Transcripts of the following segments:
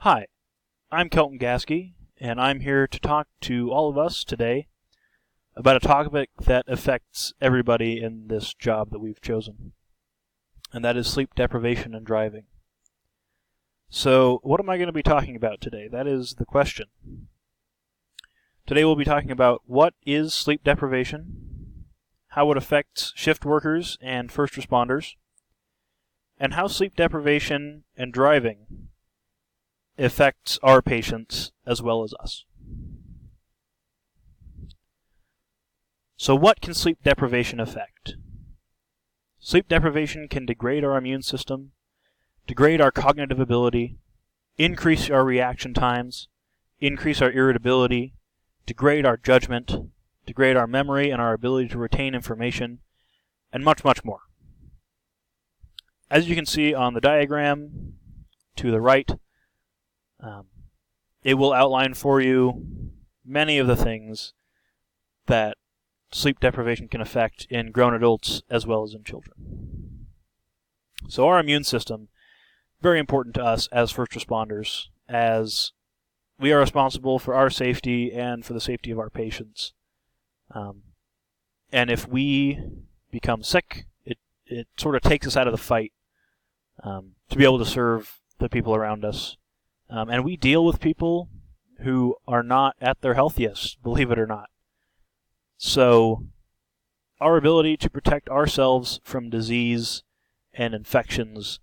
Hi, I'm Kelton Gasky, and I'm here to talk to all of us today about a topic that affects everybody in this job that we've chosen, and that is sleep deprivation and driving. So, what am I going to be talking about today? That is the question. Today we'll be talking about what is sleep deprivation, how it affects shift workers and first responders, and how sleep deprivation and driving affects our patients as well as us. So what can sleep deprivation affect? Sleep deprivation can degrade our immune system, degrade our cognitive ability, increase our reaction times, increase our irritability, degrade our judgment, degrade our memory and our ability to retain information, and much, much more. As you can see on the diagram to the right, it will outline for you many of the things that sleep deprivation can affect in grown adults as well as in children. So our immune system, very important to us as first responders, as we are responsible for our safety and for the safety of our patients. And if we become sick, it sort of takes us out of the fight to be able to serve the people around us. And we deal with people who are not at their healthiest, believe it or not. So our ability to protect ourselves from disease and infections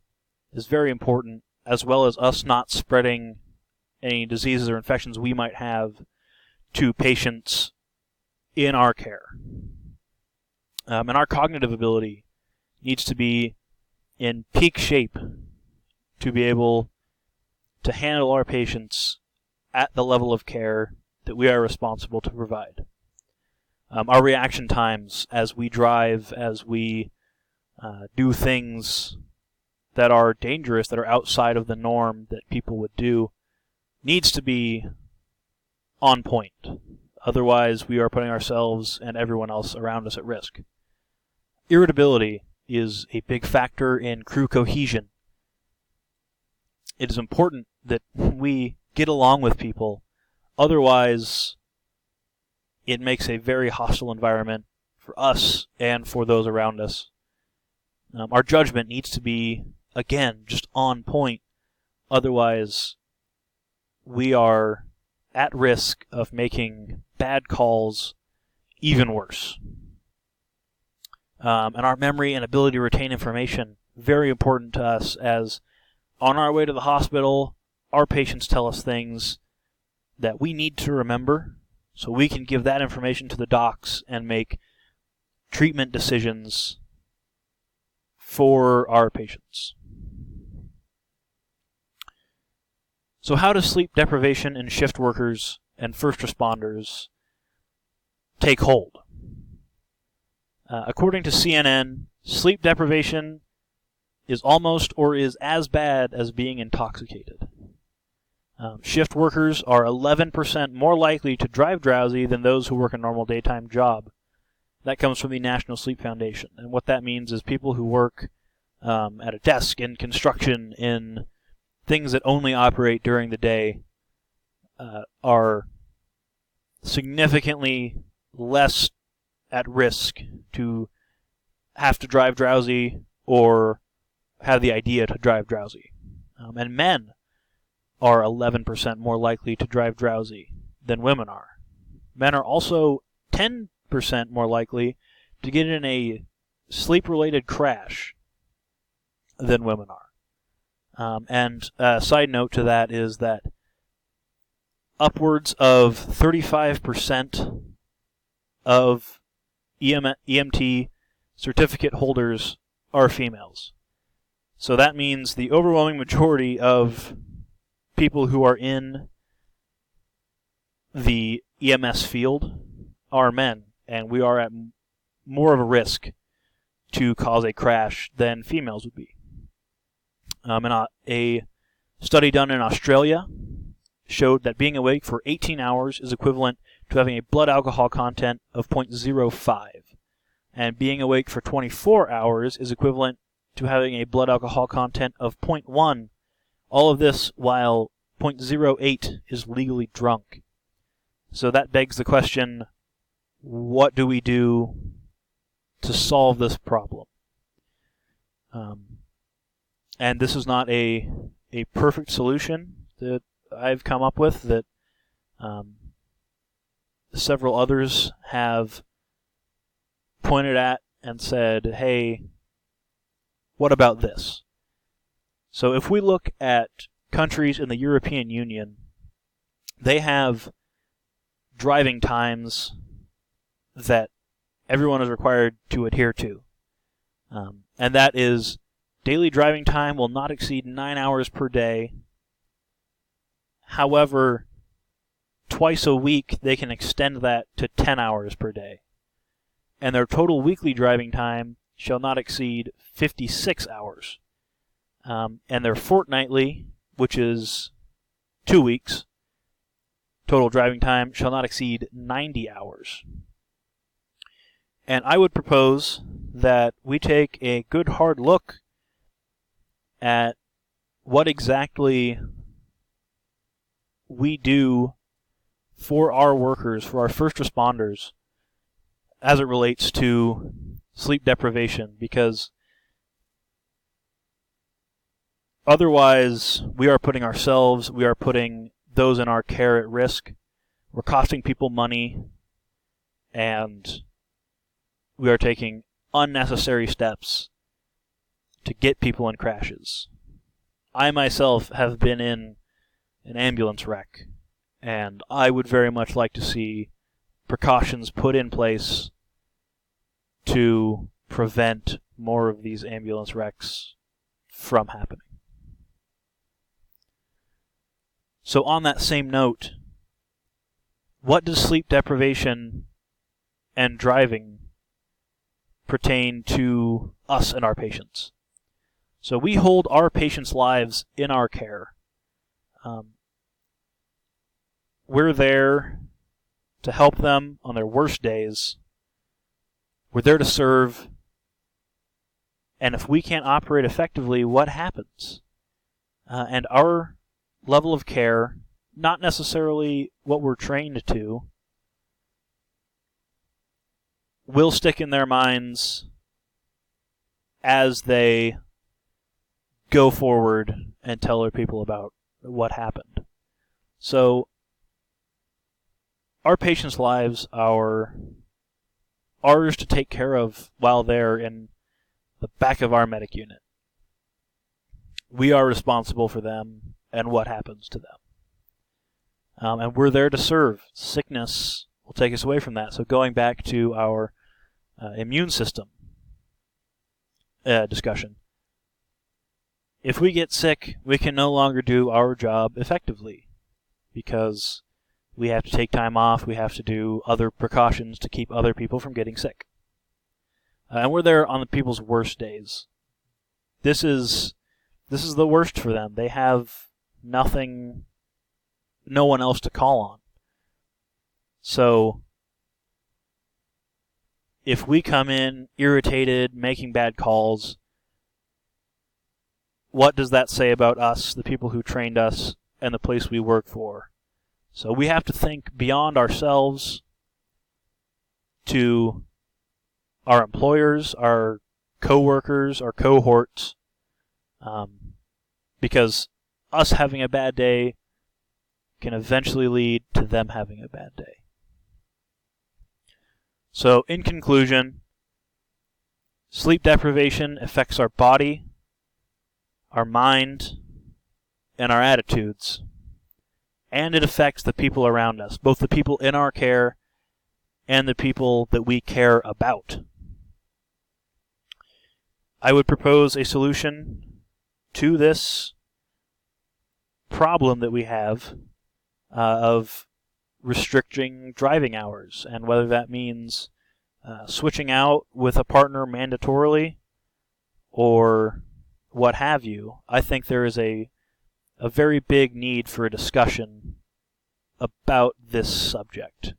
is very important, as well as us not spreading any diseases or infections we might have to patients in our care. And our cognitive ability needs to be in peak shape to be able to handle our patients at the level of care that we are responsible to provide. Our reaction times as we drive, as we do things that are dangerous, that are outside of the norm that people would do, needs to be on point. Otherwise, we are putting ourselves and everyone else around us at risk. Irritability is a big factor in crew cohesion. It is important that we get along with people. Otherwise, it makes a very hostile environment for us and for those around us. Our judgment needs to be, again, just on point. Otherwise, we are at risk of making bad calls even worse. And our memory and ability to retain information, very important to us, as on our way to the hospital, our patients tell us things that we need to remember so we can give that information to the docs and make treatment decisions for our patients. So how does sleep deprivation in shift workers and first responders take hold? According to CNN, sleep deprivation is almost or is as bad as being intoxicated. Shift workers are 11% more likely to drive drowsy than those who work a normal daytime job. That comes from the National Sleep Foundation. And what that means is people who work at a desk, in construction, in things that only operate during the day are significantly less at risk to have to drive drowsy or have the idea to drive drowsy. And men are 11% more likely to drive drowsy than women are. Men are also 10% more likely to get in a sleep-related crash than women are. And a side note to that is that upwards of 35% of EMT certificate holders are females. So that means the overwhelming majority of people who are in the EMS field are men, and we are at more of a risk to cause a crash than females would be. And a study done in Australia showed that being awake for 18 hours is equivalent to having a blood alcohol content of 0.05, and being awake for 24 hours is equivalent to having a blood alcohol content of 0.1, all of this while 0.08 is legally drunk. So that begs the question, what do we do to solve this problem? And this is not a perfect solution that I've come up with, that several others have pointed at and said, hey, what about this? So if we look at countries in the European Union, they have driving times that everyone is required to adhere to. And that is, daily driving time will not exceed 9 hours per day. However, twice a week they can extend that to 10 hours per day. And their total weekly driving time shall not exceed 56 hours. And their fortnightly, which is 2 weeks, total driving time shall not exceed 90 hours. And I would propose that we take a good hard look at what exactly we do for our workers, for our first responders, as it relates to sleep deprivation, because otherwise we are putting ourselves, we are putting those in our care at risk. We're costing people money, and we are taking unnecessary steps to get people in crashes. I myself have been in an ambulance wreck, and I would very much like to see precautions put in place to prevent more of these ambulance wrecks from happening. So on that same note, what does sleep deprivation and driving pertain to us and our patients? So we hold our patients' lives in our care. We're there to help them on their worst days. We're there to serve. And if we can't operate effectively, what happens? And our level of care, not necessarily what we're trained to, will stick in their minds as they go forward and tell other people about what happened. So our patients' lives are ours to take care of while they're in the back of our medic unit. We are responsible for them and what happens to them. And we're there to serve. Sickness will take us away from that. So going back to our immune system discussion, if we get sick, we can no longer do our job effectively because we have to take time off, we have to do other precautions to keep other people from getting sick. And we're there on the people's worst days. This is the worst for them. They have nothing, no one else to call on. So if we come in irritated, making bad calls, what does that say about us, the people who trained us, and the place we work for? So we have to think beyond ourselves to our employers, our co-workers, our cohorts, because us having a bad day can eventually lead to them having a bad day. So in conclusion, sleep deprivation affects our body, our mind, and our attitudes. And it affects the people around us, both the people in our care and the people that we care about. I would propose a solution to this problem that we have of restricting driving hours, and whether that means switching out with a partner mandatorily or what have you. I think there is a very big need for a discussion about this subject.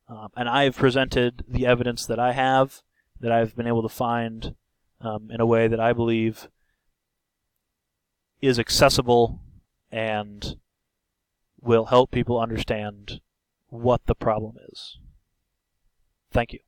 And I have presented the evidence that I have, that I've been able to find in a way that I believe is accessible and will help people understand what the problem is. Thank you.